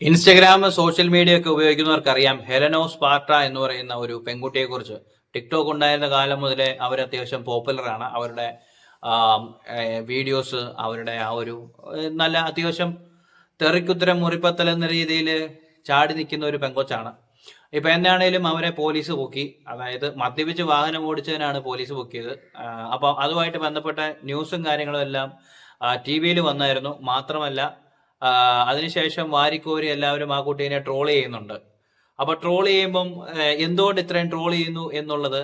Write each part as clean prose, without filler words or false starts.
Instagram social media ഒക്കെ ഉപയോഗിക്കുന്നവർക്കറിയാം ഹെലനോ Sparta എന്ന് പറയുന്ന ഒരു പെൺകുട്ടിയെ കുറിച്ച്. ടിക്ടോക്ക് ഉണ്ടായിരുന്ന കാലം മുതലേ അവർ അത്യാവശ്യം പോപ്പുലറാണ്. അവരുടെ വീഡിയോസ്, അവരുടെ ആ ഒരു നല്ല അത്യാവശ്യം തെറിക്കുത്തരം മുറിപ്പത്തൽ എന്ന രീതിയിൽ ചാടി നിൽക്കുന്ന ഒരു പെങ്കൊച്ചാണ്. ഇപ്പൊ എന്താണേലും അവരെ പോലീസ് പൊക്കി. അതായത് മദ്യപിച്ച് വാഹനം ഓടിച്ചതിനാണ് പോലീസ് പൊക്കിയത്. അപ്പൊ അതുമായിട്ട് ബന്ധപ്പെട്ട ന്യൂസും കാര്യങ്ങളും എല്ലാം TV-യിൽ വന്നായിരുന്നു. മാത്രമല്ല അതിനുശേഷം വാരിക്കോരി എല്ലാവരും ആ കുട്ടീനെ ട്രോൾ ചെയ്യുന്നുണ്ട്. അപ്പൊ ട്രോൾ ചെയ്യുമ്പം എന്തുകൊണ്ട് ഇത്രയും ട്രോൾ ചെയ്യുന്നു എന്നുള്ളത്,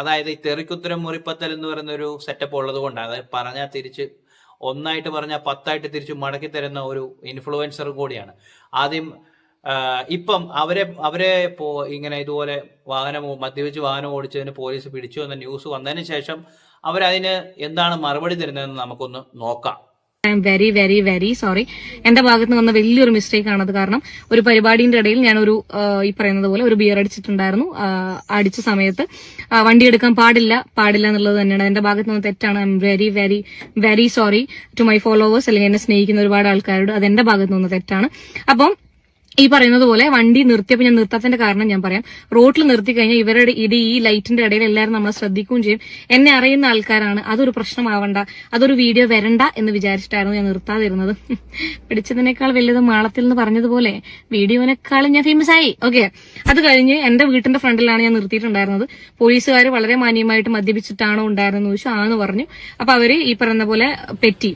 അതായത് ഈ തെറിക്കുത്തരം മുറിപ്പത്തൽ എന്ന് പറയുന്ന ഒരു സെറ്റപ്പ് ഉള്ളത് കൊണ്ടാണ്. അതായത് പറഞ്ഞാൽ തിരിച്ച് ഒന്നായിട്ട് പറഞ്ഞാൽ 10ആയിട്ട് തിരിച്ച് മടക്കി തരുന്ന ഒരു ഇൻഫ്ലുവൻസർ കൂടിയാണ്. ആദ്യം ഇപ്പം അവരെ ഇങ്ങനെ ഇതുപോലെ മദ്യപിച്ച് വാഹനം ഓടിച്ചതിന് പോലീസ് പിടിച്ചു എന്ന ന്യൂസ് വന്നതിന് ശേഷം അവരതിന് എന്താണ് മറുപടി തരുന്നതെന്ന് നമുക്കൊന്ന് നോക്കാം. I am very very very sorry. എന്റെ ഭാഗത്ത് നിന്ന് വന്ന വലിയൊരു മിസ്റ്റേക്ക് ആണത്. കാരണം ഒരു പരിപാടിന്റെ ഇടയിൽ ഞാൻ ഈ പറയുന്നത് പോലെ ഒരു ബിയർ അടിച്ചിട്ടുണ്ടായിരുന്നു. അടിച്ച സമയത്ത് വണ്ടി എടുക്കാൻ പാടില്ല എന്നുള്ളത് തന്നെയാണ് എന്റെ ഭാഗത്ത് നിന്ന് തെറ്റാണ്. I am very very very sorry to my followers, അല്ലെങ്കിൽ എന്നെ സ്നേഹിക്കുന്ന ഒരുപാട് ആൾക്കാരോട്. അത് എന്റെ ഭാഗത്ത് നിന്ന് തെറ്റാണ്. അപ്പം ഈ പറയുന്നത് പോലെ വണ്ടി നിർത്തിയപ്പോൾ ഞാൻ നിർത്താത്തതിന്റെ കാരണം ഞാൻ പറയാം. റോഡിൽ നിർത്തി കഴിഞ്ഞാൽ ഇവരുടെ ഈ ലൈറ്റിന്റെ ഇടയിൽ എല്ലാവരും നമ്മളെ ശ്രദ്ധിക്കുകയും ചെയ്യും. എന്നെ അറിയുന്ന ആൾക്കാരാണ്. അതൊരു പ്രശ്നമാവണ്ട, അതൊരു വീഡിയോ വരണ്ട എന്ന് വിചാരിച്ചിട്ടായിരുന്നു ഞാൻ നിർത്താതിരുന്നത്. പിടിച്ചതിനേക്കാൾ വലുത് മാളത്തിൽ നിന്ന് പറഞ്ഞതുപോലെ വീഡിയോനേക്കാളും ഞാൻ ഫേമസ് ആയി. ഓക്കെ, അത് കഴിഞ്ഞ് എന്റെ വീട്ടിന്റെ ഫ്രണ്ടിലാണ് ഞാൻ നിർത്തിയിട്ടുണ്ടായിരുന്നത്. പോലീസുകാർ വളരെ മാന്യമായിട്ട് മദ്യപിച്ചിട്ടാണോ ഉണ്ടായിരുന്നെന്ന് ചോദിച്ചു. ആന്ന് പറഞ്ഞു. അപ്പൊ അവര് ഈ പറയുന്ന പോലെ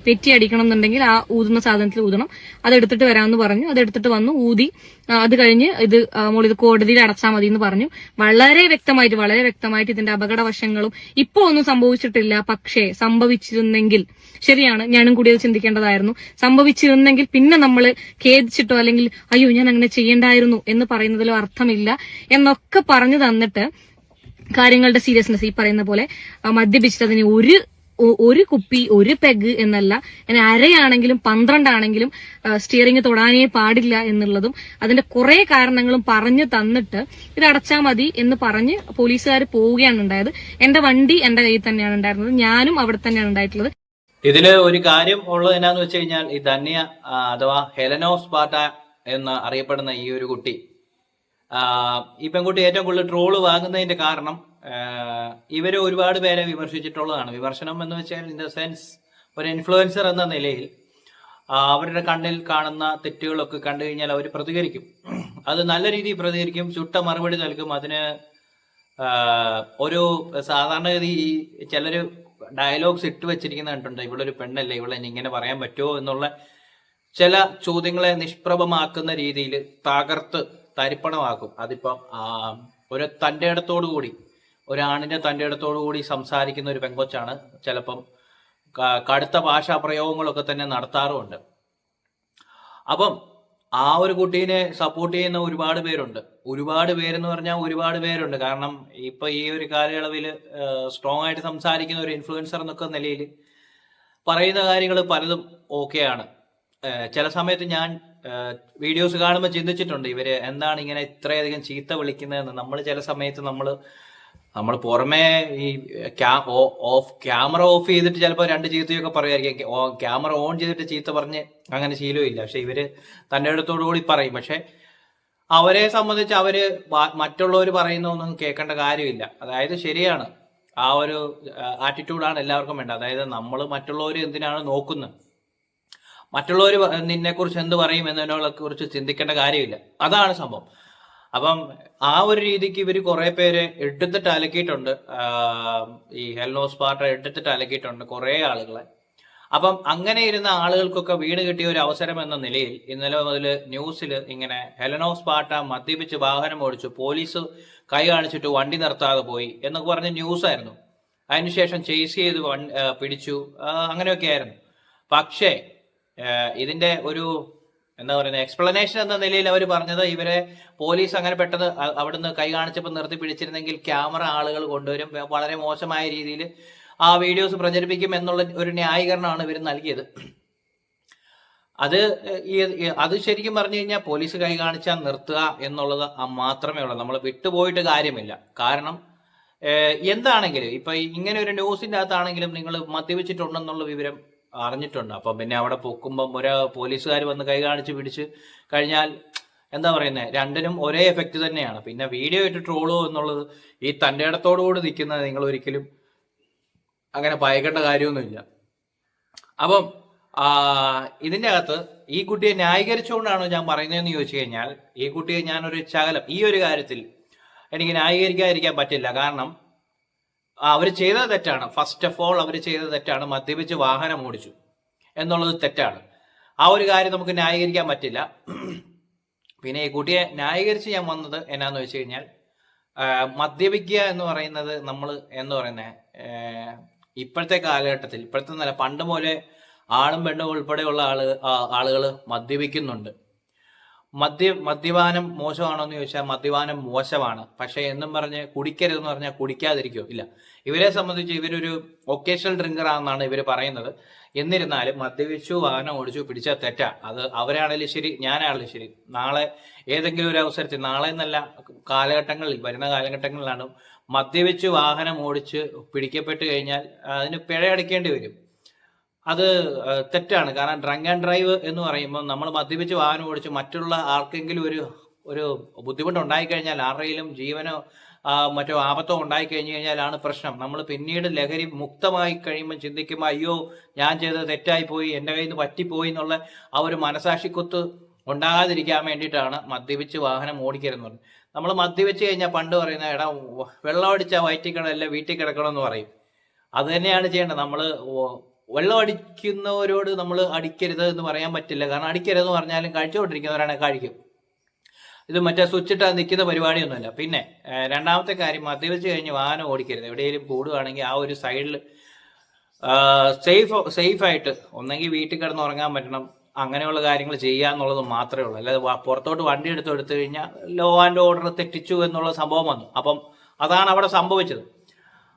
പെറ്റി അടിക്കണം എന്നുണ്ടെങ്കിൽ ആ ഊതുന്ന സാധനത്തിൽ ഊതണം, അതെടുത്തിട്ട് വരാമെന്ന് പറഞ്ഞു. അതെടുത്തിട്ട് വന്നു, ഊതി. അത് കഴിഞ്ഞ് ഇത് കോടതിയിൽ അടച്ചാൽ മതി എന്ന് പറഞ്ഞു. വളരെ വ്യക്തമായിട്ട് ഇതിന്റെ അപകടവശങ്ങളും ഇപ്പൊ ഒന്നും സംഭവിച്ചിട്ടില്ല. പക്ഷേ സംഭവിച്ചിരുന്നെങ്കിൽ, ശരിയാണ്, ഞാനും കൂടി അത് ചിന്തിക്കേണ്ടതായിരുന്നു. സംഭവിച്ചിരുന്നെങ്കിൽ പിന്നെ നമ്മൾ ഖേദിച്ചിട്ടോ അല്ലെങ്കിൽ അയ്യോ ഞാൻ അങ്ങനെ ചെയ്യേണ്ടായിരുന്നു എന്ന് പറയുന്നതിലോ അർത്ഥമില്ല എന്നൊക്കെ പറഞ്ഞു തന്നിട്ട് കാര്യങ്ങളുടെ സീരിയസ്നെസ്, ഈ പറയുന്ന പോലെ മദ്യപിച്ചിട്ടതിന് ഒരു കുപ്പി, ഒരു പെഗ് എന്നല്ല, ഇനി അരയാണെങ്കിലും 12 ആണെങ്കിലും സ്റ്റിയറിംഗ് തൊടാനേ പാടില്ല എന്നുള്ളതും അതിന്റെ കുറെ കാരണങ്ങളും പറഞ്ഞു തന്നിട്ട് ഇത് അടച്ചാൽ മതി എന്ന് പറഞ്ഞ് പോലീസുകാർ പോവുകയാണ് ഉണ്ടായത്. എന്റെ വണ്ടി എന്റെ കയ്യിൽ തന്നെയാണ് ഉണ്ടായിരുന്നത്. ഞാനും അവിടെ തന്നെയാണ് ഉണ്ടായിട്ടുള്ളത്. ഇതില് ഒരു കാര്യം ഉള്ളത് എന്നാന്ന് വെച്ച് കഴിഞ്ഞാൽ, ഈ ധന്യ അഥവാ ഹെലനോ സ്പാർട്ട എന്ന് അറിയപ്പെടുന്ന ഈ ഒരു കുട്ടി, ഈ പെൺകുട്ടി ഏറ്റവും കൂടുതൽ ട്രോള് വാങ്ങുന്നതിന്റെ കാരണം ഇവര് ഒരുപാട് പേരെ വിമർശിച്ചിട്ടുള്ളതാണ്. വിമർശനം എന്ന് വെച്ചാൽ ഇൻ ദ സെൻസ് ഒരു ഇൻഫ്ലുവൻസർ എന്ന നിലയിൽ അവരുടെ കണ്ണിൽ കാണുന്ന തെറ്റുകളൊക്കെ കണ്ടു കഴിഞ്ഞാൽ അവർ പ്രതികരിക്കും. അത് നല്ല രീതിയിൽ പ്രതികരിക്കും, ചുട്ട മറുപടി നൽകും. അതിന് ഒരു സാധാരണഗതി ചിലര് ഡയലോഗ്സ് ഇട്ട് വെച്ചിരിക്കുന്ന കണ്ടിട്ടുണ്ട്. ഇവളൊരു പെണ്ണല്ലേ, ഇവളെ ഇങ്ങനെ പറയാൻ പറ്റുമോ എന്നുള്ള ചില ചോദ്യങ്ങളെ നിഷ്പ്രഭമാക്കുന്ന രീതിയിൽ തകർത്ത് തരിപ്പണമാക്കും. അതിപ്പം ഒരു തൻ്റെ ഇടത്തോടു കൂടി, ഒരാണിന്റെ തൻ്റെ ഇടത്തോടു കൂടി സംസാരിക്കുന്ന ഒരു പെങ്കൊച്ചാണ്. ചിലപ്പം കടുത്ത ഭാഷാ പ്രയോഗങ്ങളൊക്കെ തന്നെ നടത്താറുമുണ്ട്. അപ്പം ആ ഒരു കുട്ടീനെ സപ്പോർട്ട് ചെയ്യുന്ന ഒരുപാട് പേരുണ്ട്. ഒരുപാട് പേരെന്ന് പറഞ്ഞാൽ ഒരുപാട് പേരുണ്ട്. കാരണം ഇപ്പൊ ഈ ഒരു കാലയളവിൽ സ്ട്രോങ് ആയിട്ട് സംസാരിക്കുന്ന ഒരു ഇൻഫ്ലുവൻസർ എന്നൊക്കെ നിലയിൽ പറയുന്ന കാര്യങ്ങൾ പലതും ഓക്കെയാണ്. ചില സമയത്ത് ഞാൻ വീഡിയോസ് കാണുമ്പോൾ ചിന്തിച്ചിട്ടുണ്ട്, ഇവര് എന്താണ് ഇങ്ങനെ ഇത്രയധികം ചീത്ത വിളിക്കുന്നതെന്ന്. നമ്മൾ ചില സമയത്ത് നമ്മൾ പുറമേ ഈ ക്യാമറ ഓഫ് ചെയ്തിട്ട് ചിലപ്പോൾ 2 ചീത്തയൊക്കെ പറയുമായിരിക്കും. ക്യാമറ ഓൺ ചെയ്തിട്ട് ചീത്ത പറഞ്ഞ് അങ്ങനെ ശീലമില്ല. പക്ഷെ ഇവര് തൻ്റെ അടുത്തോടു കൂടി പറയും. പക്ഷെ അവരെ സംബന്ധിച്ച് അവര് മറ്റുള്ളവർ പറയുന്നൊന്നും കേൾക്കേണ്ട കാര്യമില്ല. അതായത് ശരിയാണ്, ആ ഒരു ആറ്റിറ്റ്യൂഡാണ് എല്ലാവർക്കും വേണ്ടത്. അതായത് നമ്മൾ മറ്റുള്ളവർ എന്തിനാണ് നോക്കുന്നത്, മറ്റുള്ളവർ നിന്നെ കുറിച്ച് എന്ത് പറയും എന്നതിനെ കുറിച്ച് ചിന്തിക്കേണ്ട കാര്യമില്ല. അതാണ് സംഭവം. അപ്പം ആ ഒരു രീതിക്ക് ഇവർ കുറെ പേര് എടുത്തിട്ട് അലക്കിയിട്ടുണ്ട്. ഈ ഹെലനോ സ്പാർട്ട എടുത്തിട്ട് അലക്കിയിട്ടുണ്ട് കുറെ ആളുകളെ. അപ്പം അങ്ങനെ ഇരുന്ന ആളുകൾക്കൊക്കെ വീണ് കിട്ടിയ ഒരു അവസരം എന്ന നിലയിൽ ഇന്നലെ മുതൽ ന്യൂസിൽ ഇങ്ങനെ ഹെലനോ സ്പാർട്ട മദ്യപിച്ച് വാഹനം ഓടിച്ചു, പോലീസ് കൈ കാണിച്ചിട്ട് വണ്ടി നിർത്താതെ പോയി എന്നൊക്കെ പറഞ്ഞ ന്യൂസായിരുന്നു. അതിനുശേഷം ചേസ് ചെയ്ത് പിടിച്ചു, അങ്ങനെയൊക്കെ ആയിരുന്നു. പക്ഷേ ഇതിന്റെ ഒരു എന്താ പറയുന്നത് എക്സ്പ്ലനേഷൻ എന്ന നിലയിൽ അവർ പറഞ്ഞത്, ഇവരെ പോലീസ് അങ്ങനെ പെട്ടെന്ന് അവിടുന്ന് കൈ കാണിച്ചപ്പോൾ നിർത്തി പിടിച്ചിരുന്നെങ്കിൽ ക്യാമറ ആളുകൾ കൊണ്ടുവരും, വളരെ മോശമായ രീതിയിൽ ആ വീഡിയോസ് പ്രചരിപ്പിക്കും എന്നുള്ള ഒരു ന്യായീകരണമാണ് ഇവർ നൽകിയത്. അത് ശരിക്കും പറഞ്ഞു കഴിഞ്ഞാൽ പോലീസ് കൈ കാണിച്ചാൽ നിർത്തുക എന്നുള്ളത് മാത്രമേ ഉള്ളൂ. നമ്മൾ വിട്ടുപോയിട്ട് കാര്യമില്ല. കാരണം എന്താണെങ്കിലും ഇപ്പൊ ഇങ്ങനെ ഒരു ന്യൂസിന്റെ അകത്താണെങ്കിലും നിങ്ങൾ മദ്യപിച്ചിട്ടുണ്ടെന്നുള്ള വിവരം അറിഞ്ഞിട്ടുണ്ട്. അപ്പം പിന്നെ അവിടെ പൊക്കുമ്പം പോലീസുകാർ വന്ന് കൈ കാണിച്ച് പിടിച്ച് കഴിഞ്ഞാൽ എന്താ പറയുന്നത്, രണ്ടിനും ഒരേ എഫക്റ്റ് തന്നെയാണ്. പിന്നെ വീഡിയോ ഇട്ട് ട്രോളോ എന്നുള്ളത് ഈ തൻ്റെ ഇടത്തോടുകൂടി നിൽക്കുന്നത് നിങ്ങൾ ഒരിക്കലും അങ്ങനെ ഭയക്കേണ്ട കാര്യമൊന്നുമില്ല. അപ്പം ഇതിൻ്റെ അകത്ത് ഈ കുട്ടിയെ ന്യായീകരിച്ചുകൊണ്ടാണോ ഞാൻ പറയുന്നതെന്ന് ചോദിച്ചു കഴിഞ്ഞാൽ, ഈ കുട്ടിയെ ഞാനൊരു ശകലം ഈ ഒരു കാര്യത്തിൽ എനിക്ക് ന്യായീകരിക്കാതിരിക്കാൻ പറ്റില്ല. കാരണം അവർ ചെയ്തത് തെറ്റാണ്. ഫസ്റ്റ് ഓഫ് ഓൾ അവർ ചെയ്തത് തെറ്റാണ്. മദ്യപിച്ച് വാഹനം ഓടിച്ചു എന്നുള്ളത് തെറ്റാണ്. ആ ഒരു കാര്യം നമുക്ക് ന്യായീകരിക്കാൻ പറ്റില്ല. പിന്നെ ഈ കുട്ടിയെ ന്യായീകരിച്ച് ഞാൻ വന്നത് എന്നാന്ന് വെച്ച് കഴിഞ്ഞാൽ, മദ്യപിക്കുക എന്ന് പറയുന്നത് നമ്മൾ എന്ന് പറയുന്നത് ഇപ്പോഴത്തെ കാലഘട്ടത്തിൽ, ഇപ്പോഴത്തെ നല്ല പണ്ട് പോലെ ആണും പെണ്ണും ഉൾപ്പെടെയുള്ള ആളുകൾ മദ്യപിക്കുന്നുണ്ട്. മദ്യപാനം മോശമാണോ എന്ന് ചോദിച്ചാൽ മദ്യപാനം മോശമാണ്. പക്ഷെ എന്നും പറഞ്ഞ് കുടിക്കരുതെന്ന് പറഞ്ഞാൽ കുടിക്കാതിരിക്കോ ഇല്ല. ഇവരെ സംബന്ധിച്ച് ഇവരൊരു ഒക്കേഷണൽ ഡ്രിങ്കർ ആണെന്നാണ് ഇവർ പറയുന്നത്. എന്നിരുന്നാലും മദ്യപിച്ചു വാഹനം ഓടിച്ചു പിടിച്ചാൽ തെറ്റാ. അത് അവരാണെങ്കിലും ശരി, ഞാനാണെങ്കിലും ശരി, നാളെ ഏതെങ്കിലും ഒരു അവസരത്തിൽ, നാളെ എന്നല്ല, കാലഘട്ടങ്ങളിൽ, വരുന്ന കാലഘട്ടങ്ങളിലാണ് മദ്യപിച്ച് വാഹനം ഓടിച്ച് പിടിക്കപ്പെട്ട് കഴിഞ്ഞാൽ അതിന് പിഴ അടയ്ക്കേണ്ടി വരും. അത് തെറ്റാണ്. കാരണം ഡ്രങ്ക് ആൻഡ് ഡ്രൈവ് എന്ന് പറയുമ്പോൾ നമ്മൾ മദ്യപിച്ച് വാഹനം ഓടിച്ച് മറ്റുള്ള ആർക്കെങ്കിലും ഒരു ബുദ്ധിമുട്ട് ഉണ്ടായിക്കഴിഞ്ഞാൽ, ആരുടെയും ജീവനോ മറ്റോ ആപത്തോ ഉണ്ടായിക്കഴിഞ്ഞു കഴിഞ്ഞാലാണ് പ്രശ്നം. നമ്മൾ പിന്നീട് ലഹരി മുക്തമായി കഴിയുമ്പോൾ ചിന്തിക്കുമ്പോൾ അയ്യോ ഞാൻ ചെയ്തത് തെറ്റായിപ്പോയി, എൻ്റെ കയ്യിൽ നിന്ന് പറ്റിപ്പോയി എന്നുള്ള ആ ഒരു മനസാക്ഷിക്കുത്ത് ഉണ്ടാകാതിരിക്കാൻ വേണ്ടിയിട്ടാണ് മദ്യപിച്ച് വാഹനം ഓടിക്കരുതെന്ന്. നമ്മൾ മദ്യപിച്ച് കഴിഞ്ഞാൽ പണ്ട് പറയുന്ന എടാ വെള്ളം അടിച്ചാൽ വയറ്റിക്കിടല്ല വീട്ടിൽ കിടക്കണമെന്ന് പറയും. അത് തന്നെയാണ് ചെയ്യേണ്ടത്. നമ്മൾ വെള്ളം അടിക്കുന്നവരോട് നമ്മൾ അടിക്കരുത് എന്ന് പറയാൻ പറ്റില്ല. കാരണം അടിക്കരുതെന്ന് പറഞ്ഞാലും കഴിച്ചുകൊണ്ടിരിക്കുന്നവരാണെങ്കിൽ കഴിക്കും. ഇത് മറ്റേ സ്വിച്ചിട്ട് നിൽക്കുന്ന പരിപാടിയൊന്നുമല്ല. പിന്നെ രണ്ടാമത്തെ കാര്യം, മദ്യപിച്ച് കഴിഞ്ഞ് വാഹനം ഓടിക്കരുത്. എവിടെയെങ്കിലും കൂടുകയാണെങ്കിൽ ആ ഒരു സൈഡിൽ സേഫായിട്ട് ഒന്നെങ്കിൽ വീട്ടിൽ കിടന്ന് ഉറങ്ങാൻ പറ്റണം. അങ്ങനെയുള്ള കാര്യങ്ങൾ ചെയ്യുക എന്നുള്ളത് മാത്രമേ ഉള്ളൂ. അല്ലാതെ പുറത്തോട്ട് വണ്ടി എടുത്തു കഴിഞ്ഞാൽ ലോ ആൻഡ് ഓർഡർ തെറ്റിച്ചു എന്നുള്ള സംഭവം വന്നു. അപ്പം അതാണ് അവിടെ സംഭവിച്ചത്.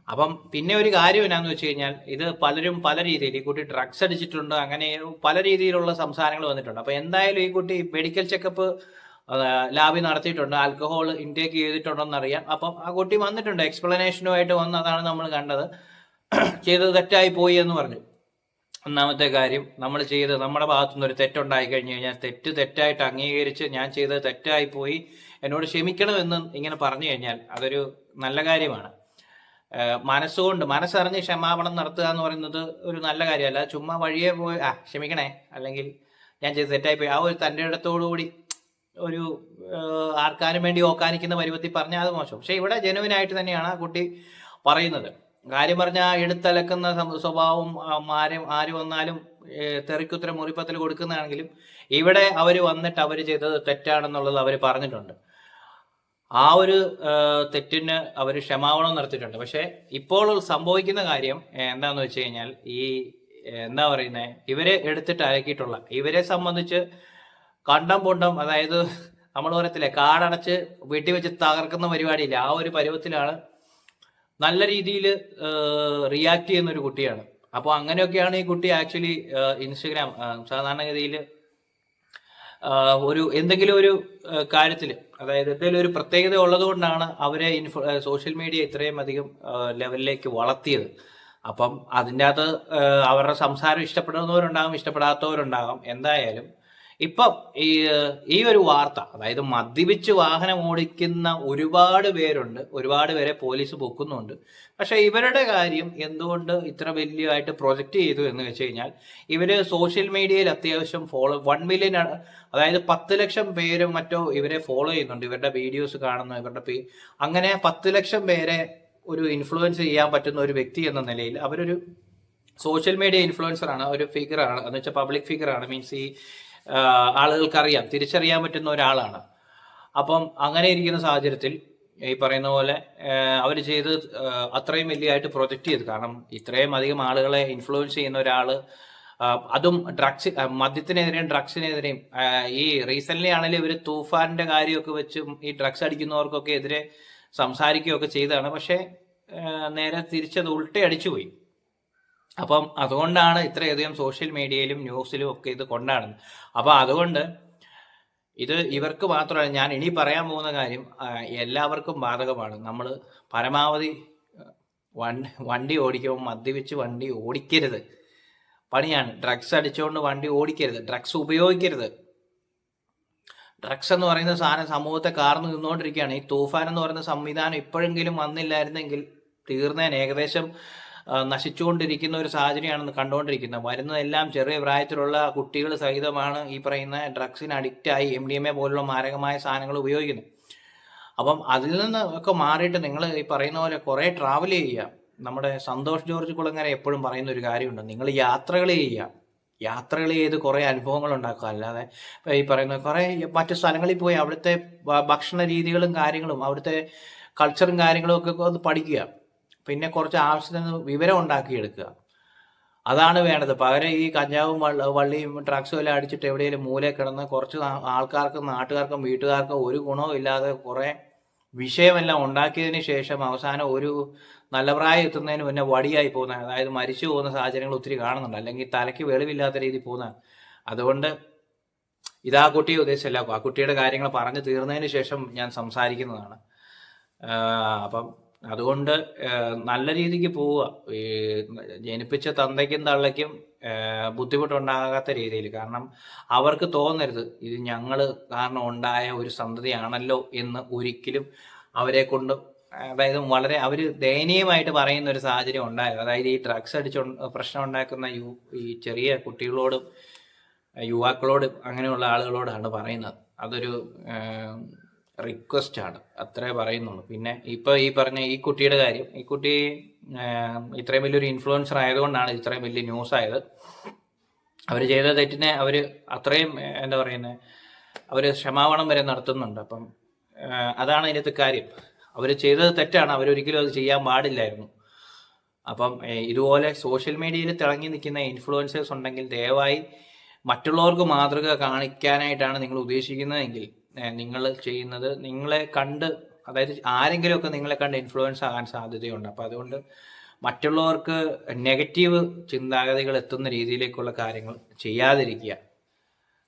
അപ്പം പിന്നെ ഒരു കാര്യം എന്നാന്ന് വെച്ച് കഴിഞ്ഞാൽ, ഇത് പലരും പല രീതിയിൽ, ഈ കുട്ടി ഡ്രഗ്സ് അടിച്ചിട്ടുണ്ട്, അങ്ങനെ പല രീതിയിലുള്ള സംസാരങ്ങൾ വന്നിട്ടുണ്ട്. അപ്പം എന്തായാലും ഈ കുട്ടി മെഡിക്കൽ ചെക്കപ്പ് ലാബിൽ നടത്തിയിട്ടുണ്ട്, ആൽക്കഹോൾ ഇൻടേക്ക് ചെയ്തിട്ടുണ്ടെന്നറിയാം. അപ്പം ആ കുട്ടി വന്നിട്ടുണ്ട്, എക്സ്പ്ലനേഷനുമായിട്ട് വന്ന് അതാണ് നമ്മൾ കണ്ടത്. ചെയ്തത് തെറ്റായി പോയി എന്ന് പറഞ്ഞു. ഒന്നാമത്തെ കാര്യം, നമ്മൾ ചെയ്ത് നമ്മുടെ ഭാഗത്തുനിന്ന് ഒരു തെറ്റുണ്ടായി കഴിഞ്ഞു കഴിഞ്ഞാൽ തെറ്റായിട്ട് അംഗീകരിച്ച് ഞാൻ ചെയ്തത് തെറ്റായി പോയി, എന്നോട് ക്ഷമിക്കണമെന്ന് ഇങ്ങനെ പറഞ്ഞു കഴിഞ്ഞാൽ അതൊരു നല്ല കാര്യമാണ്. മനസ്സറിഞ്ഞ് ക്ഷമാപണം നടത്തുക എന്ന് പറയുന്നത് ഒരു നല്ല കാര്യമല്ല. ചുമ്മാ വഴിയെ പോയി ക്ഷമിക്കണേ, അല്ലെങ്കിൽ ഞാൻ ചെയ്ത് തെറ്റായിപ്പോയി, ആ ഒരു തൻ്റെ ഇടത്തോടുകൂടി ഒരു ആർക്കാനും വേണ്ടി ഓക്കാനിക്കുന്ന പരുവത്തിൽ പറഞ്ഞാൽ അത് മോശം. പക്ഷെ ഇവിടെ ജെനുവിനായിട്ട് തന്നെയാണ് ആ കുട്ടി പറയുന്നത്. കാര്യം പറഞ്ഞാൽ എടുത്തലക്കുന്ന സ്വഭാവം, ആര് വന്നാലും തെറിക്കുത്തരം മുറിപ്പത്തിൽ കൊടുക്കുന്നതാണെങ്കിലും ഇവിടെ അവർ വന്നിട്ട് അവർ ചെയ്തത് തെറ്റാണെന്നുള്ളത് അവർ പറഞ്ഞിട്ടുണ്ട്. ആ ഒരു തെറ്റിന് അവർ ക്ഷമാപണം നടത്തിയിട്ടുണ്ട്. പക്ഷെ ഇപ്പോൾ സംഭവിക്കുന്ന കാര്യം എന്താന്ന് വെച്ച് കഴിഞ്ഞാൽ, ഈ എന്താ പറയുന്നത്, ഇവരെ എടുത്തിട്ട് അലക്കിയിട്ടുള്ള, ഇവരെ സംബന്ധിച്ച് കണ്ടം പൊണ്ടം, അതായത് നമ്മൾ പറയത്തില്ലേ കാടടച്ച് വീട്ടിൽ വെച്ച് തകർക്കുന്ന പരിപാടിയില്ല, ആ ഒരു പരുവത്തിലാണ് നല്ല രീതിയിൽ റിയാക്ട് ചെയ്യുന്ന ഒരു കുട്ടിയാണ്. അപ്പോൾ അങ്ങനെയൊക്കെയാണ് ഈ കുട്ടി ആക്ച്വലി ഇൻസ്റ്റഗ്രാം സാധാരണഗതിയിൽ എന്തെങ്കിലും ഒരു കാര്യത്തിൽ, അതായത് എന്തെങ്കിലും ഒരു പ്രത്യേകത ഉള്ളത് കൊണ്ടാണ് അവരെ സോഷ്യൽ മീഡിയ ഇത്രയും അധികം ലെവലിലേക്ക് വളർത്തിയത്. അപ്പം അതിൻ്റെ അകത്ത് അവരുടെ സംസാരം ഇഷ്ടപ്പെടുന്നവരുണ്ടാകും, ഇഷ്ടപ്പെടാത്തവരുണ്ടാകും. എന്തായാലും ഇപ്പം ഈ ഒരു വാർത്ത, അതായത് മദ്യപിച്ച് വാഹനം ഓടിക്കുന്ന ഒരുപാട് പേരുണ്ട്, ഒരുപാട് പേരെ പോലീസ് പൊക്കുന്നുണ്ട്. പക്ഷെ ഇവരുടെ കാര്യം എന്തുകൊണ്ട് ഇത്ര വലിയതായിട്ട് പ്രൊജക്റ്റ് ചെയ്തു എന്ന് വെച്ച് കഴിഞ്ഞാൽ, ഇവര് സോഷ്യൽ മീഡിയയിൽ അത്യാവശ്യം 1 മില്യൺ, അതായത് 10 ലക്ഷം പേരും മറ്റോ ഇവരെ ഫോളോ ചെയ്യുന്നുണ്ട്, ഇവരുടെ വീഡിയോസ് കാണുന്നു, ഇവരുടെ അങ്ങനെ 10 ലക്ഷം പേരെ ഒരു ഇൻഫ്ലുവൻസ് ചെയ്യാൻ പറ്റുന്ന ഒരു വ്യക്തി എന്ന നിലയിൽ അവരൊരു സോഷ്യൽ മീഡിയ ഇൻഫ്ലുവൻസറാണ്, ഒരു ഫിഗറാണ്, എന്ന് വെച്ചാൽ പബ്ലിക് ഫിഗറാണ്. മീൻസ് ഈ ആളുകൾക്കറിയാം, തിരിച്ചറിയാൻ പറ്റുന്ന ഒരാളാണ്. അപ്പം അങ്ങനെ ഇരിക്കുന്ന സാഹചര്യത്തിൽ ഈ പറയുന്ന പോലെ അവർ ചെയ്ത് അത്രയും വലിയതായിട്ട് പ്രൊജക്റ്റ് ചെയ്ത്, കാരണം ഇത്രയും അധികം ആളുകളെ ഇൻഫ്ലുവൻസ് ചെയ്യുന്ന ഒരാൾ, അതും മദ്യത്തിനെതിരെയും ഡ്രഗ്സിനെതിരെയും, ഈ റീസെന്റ് ആണെങ്കിലും ഇവർ തൂഫാനിന്റെ കാര്യമൊക്കെ വെച്ചും ഈ ഡ്രഗ്സ് അടിക്കുന്നവർക്കൊക്കെ എതിരെ സംസാരിക്കുകയൊക്കെ ചെയ്തതാണ്. പക്ഷെ നേരെ തിരിച്ചത് ഉൾട്ടയടിച്ചുപോയി. അപ്പം അതുകൊണ്ടാണ് ഇത്രയധികം സോഷ്യൽ മീഡിയയിലും ന്യൂസിലും ഒക്കെ ഇത് കൊണ്ടാടുന്നത്. അപ്പം അതുകൊണ്ട് ഇത് ഇവർക്ക് മാത്രമല്ല, ഞാൻ ഇനി പറയാൻ പോകുന്ന കാര്യം എല്ലാവർക്കും ബാധകമാണ്. നമ്മൾ പരമാവധി വണ്ടി ഓടിക്കുമ്പോൾ മദ്യപിച്ച് വണ്ടി ഓടിക്കരുത്. പണിയാണ്. ഡ്രഗ്സ് അടിച്ചുകൊണ്ട് വണ്ടി ഓടിക്കരുത്, ഡ്രഗ്സ് ഉപയോഗിക്കരുത്. ഡ്രഗ്സ് എന്ന് പറയുന്ന സാധനം സമൂഹത്തെ കാർന്നു നിന്നുകൊണ്ടിരിക്കുകയാണ്. ഈ തൂഫാൻ എന്ന് പറയുന്ന സംവിധാനം ഇപ്പോഴെങ്കിലും വന്നില്ലായിരുന്നെങ്കിൽ തീർന്നേനെ. ഏകദേശം നശിച്ചുകൊണ്ടിരിക്കുന്ന ഒരു സാഹചര്യമാണ് കണ്ടുകൊണ്ടിരിക്കുന്നത്. വരുന്നതെല്ലാം ചെറിയ പ്രായത്തിലുള്ള കുട്ടികൾ സഹിതമാണ് ഈ പറയുന്ന ഡ്രഗ്സിന് അഡിക്റ്റായി MDMA പോലുള്ള മാരകമായ സാധനങ്ങൾ ഉപയോഗിക്കുന്നത്. അപ്പം അതിൽ നിന്ന് ഒക്കെ മാറിയിട്ട് നിങ്ങൾ ഈ പറയുന്ന പോലെ കുറേ ട്രാവൽ ചെയ്യുക. നമ്മുടെ സന്തോഷ് ജോർജ് കുളങ്ങര എപ്പോഴും പറയുന്ന ഒരു കാര്യമുണ്ട്, നിങ്ങൾ യാത്രകൾ ചെയ്യുക. യാത്രകൾ ചെയ്ത് കുറേ അനുഭവങ്ങൾ ഉണ്ടാക്കുക. അല്ലാതെ ഈ പറയുന്ന കുറേ മറ്റു സ്ഥലങ്ങളിൽ പോയി അവിടുത്തെ ഭക്ഷണ രീതികളും കാര്യങ്ങളും അവിടുത്തെ കൾച്ചറും കാര്യങ്ങളും ഒക്കെ ഒന്ന് പഠിക്കുക. പിന്നെ കുറച്ച് ആവശ്യത്തിന് വിവരം ഉണ്ടാക്കിയെടുക്കുക. അതാണ് വേണ്ടത്. പകരം ഈ കഞ്ചാവും വള്ളിയും ഡ്രഗ്സും എല്ലാം അടിച്ചിട്ട് എവിടെയെങ്കിലും മൂലയിൽ കിടന്ന് കുറച്ച് ആൾക്കാർക്കും നാട്ടുകാർക്കും വീട്ടുകാർക്കും ഒരു ഗുണവും ഇല്ലാതെ കുറേ വിഷയമെല്ലാം ഉണ്ടാക്കിയതിന് ശേഷം അവസാനം ഒരു നല്ല പ്രായം എത്തുന്നതിന് മുന്നേ വടിയായി പോകുന്ന, അതായത് മരിച്ചു പോകുന്ന സാഹചര്യങ്ങൾ ഒത്തിരി കാണുന്നുണ്ട്. അല്ലെങ്കിൽ തലയ്ക്ക് വെളിവില്ലാത്ത രീതിയിൽ പോകുന്ന. അതുകൊണ്ട് ഇതാ കുട്ടിയെ ഉദ്ദേശിച്ചല്ല, ആ കുട്ടിയുടെ കാര്യങ്ങൾ പറഞ്ഞു തീർന്നതിന് ശേഷം ഞാൻ സംസാരിക്കുന്നതാണ്. അപ്പം അതുകൊണ്ട് നല്ല രീതിക്ക് പോവുക. ഈ ജനിപ്പിച്ച തന്തയ്ക്കും തള്ളയ്ക്കും ബുദ്ധിമുട്ടുണ്ടാകാത്ത രീതിയിൽ. കാരണം അവർക്ക് തോന്നരുത് ഇത് ഞങ്ങൾ കാരണം ഉണ്ടായ ഒരു സന്തതിയാണല്ലോ എന്ന് ഒരിക്കലും അവരെ കൊണ്ട്, അതായത് വളരെ അവർ ദയനീയമായിട്ട് പറയുന്ന ഒരു സാഹചര്യം ഉണ്ടായത്. അതായത് ഈ ഡ്രഗ്സ് അടിച്ച് പ്രശ്നം ഉണ്ടാക്കുന്ന ഈ ചെറിയ കുട്ടികളോടും യുവാക്കളോടും അങ്ങനെയുള്ള ആളുകളോടാണ് പറയുന്നത്. അതൊരു റിക്വസ്റ്റ് ആണ്, അത്രേ പറയുന്നുള്ളൂ. പിന്നെ ഇപ്പോൾ ഈ പറഞ്ഞ ഈ കുട്ടിയുടെ കാര്യം, ഈ കുട്ടി ഇത്രയും വലിയൊരു ഇൻഫ്ലുവൻസർ ആയതുകൊണ്ടാണ് ഇത്രയും വലിയ ന്യൂസ് ആയത്. അവർ ചെയ്ത തെറ്റിനെ അവർ അത്രയും എന്താ പറയുന്നത്, അവർ ക്ഷമാപണം വരെ നടത്തുന്നുണ്ട്. അപ്പം അതാണ് അതിനകത്ത് കാര്യം. അവർ ചെയ്തത് തെറ്റാണ്, അവരൊരിക്കലും അത് ചെയ്യാൻ പാടില്ലായിരുന്നു. അപ്പം ഇതുപോലെ സോഷ്യൽ മീഡിയയിൽ തിളങ്ങി നിൽക്കുന്ന ഇൻഫ്ലുവൻസേഴ്സ് ഉണ്ടെങ്കിൽ ദയവായി മറ്റുള്ളവർക്ക് മാതൃക കാണിക്കാനായിട്ടാണ് നിങ്ങൾ ഉദ്ദേശിക്കുന്നതെങ്കിൽ നിങ്ങൾ ചെയ്യുന്നത് നിങ്ങളെ കണ്ട്, അതായത് ആരെങ്കിലുമൊക്കെ നിങ്ങളെ കണ്ട് ഇൻഫ്ലുവൻസ് ആകാൻ സാധ്യതയുണ്ട്. അപ്പം അതുകൊണ്ട് മറ്റുള്ളവർക്ക് നെഗറ്റീവ് ചിന്താഗതികൾ എത്തുന്ന രീതിയിലേക്കുള്ള കാര്യങ്ങൾ ചെയ്യാതിരിക്കുക.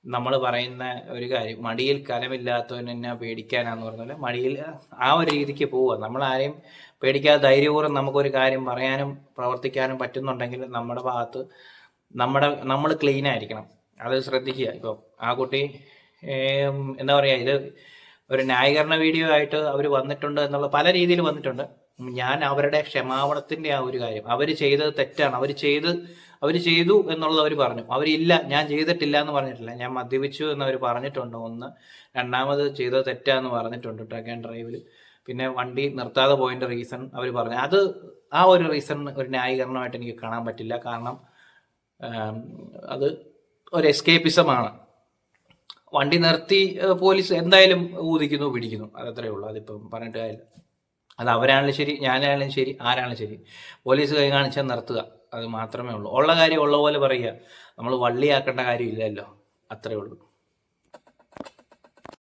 നമ്മൾ പറയുന്ന ഒരു കാര്യം, മടിയിൽ കനമില്ലാത്തവൻ എന്നെ പേടിക്കാനാന്ന് പറഞ്ഞാൽ മടിയിൽ ആ ഒരു രീതിക്ക് പോവുക. നമ്മളാരെയും പേടിക്കാതെ ധൈര്യപൂർവ്വം നമുക്കൊരു കാര്യം പറയാനും പ്രവർത്തിക്കാനും പറ്റുന്നുണ്ടെങ്കിൽ നമ്മുടെ ഭാഗത്ത് നമ്മൾ ക്ലീൻ ആയിരിക്കണം. അത് ശ്രദ്ധിക്കുക. ഇപ്പം ആ കുട്ടി എന്താ പറയുക, ഇത് ഒരു ന്യായീകരണ വീഡിയോ ആയിട്ട് അവർ വന്നിട്ടുണ്ട് എന്നുള്ള പല രീതിയിൽ വന്നിട്ടുണ്ട്. ഞാൻ അവരുടെ ക്ഷമാപണത്തിൻ്റെ ആ ഒരു കാര്യം, അവർ ചെയ്തത് തെറ്റാണ്, അവർ ചെയ്തു എന്നുള്ളത് അവർ പറഞ്ഞു. അവരില്ല ഞാൻ ചെയ്തിട്ടില്ല എന്ന് പറഞ്ഞിട്ടില്ല, ഞാൻ മദ്യപിച്ചു എന്നവർ പറഞ്ഞിട്ടുണ്ട്. ഒന്ന്, രണ്ടാമത് ചെയ്തത് തെറ്റാന്ന് പറഞ്ഞിട്ടുണ്ട് ഡ്രഗ് ആൻഡ് ഡ്രൈവിൽ. പിന്നെ വണ്ടി നിർത്താതെ പോയതിൻ്റെ റീസൺ അവർ പറഞ്ഞു. അത് ആ ഒരു റീസൺ ഒരു ന്യായീകരണമായിട്ട് എനിക്ക് കാണാൻ പറ്റില്ല. കാരണം അത് ഒരു എസ്കേപ്പിസമാണ്. വണ്ടി നിർത്തി പോലീസ് എന്തായാലും ഊതിക്കുന്നു പിടിക്കുന്നു, അതത്രേ ഉള്ളൂ. അതിപ്പം പറഞ്ഞിട്ട് കാര്യമില്ല. അത് അവരാണെങ്കിലും ശരി, ഞാനാണെങ്കിലും ശരി, ആരാണെങ്കിലും ശരി, പോലീസ് കൈ കാണിച്ചാൽ നിർത്തുക, അത് മാത്രമേ ഉള്ളൂ. ഉള്ള കാര്യം ഉള്ള പോലെ പറയുക. നമ്മൾ വള്ളിയാക്കേണ്ട കാര്യമില്ലല്ലോ, അത്രേ ഉള്ളൂ.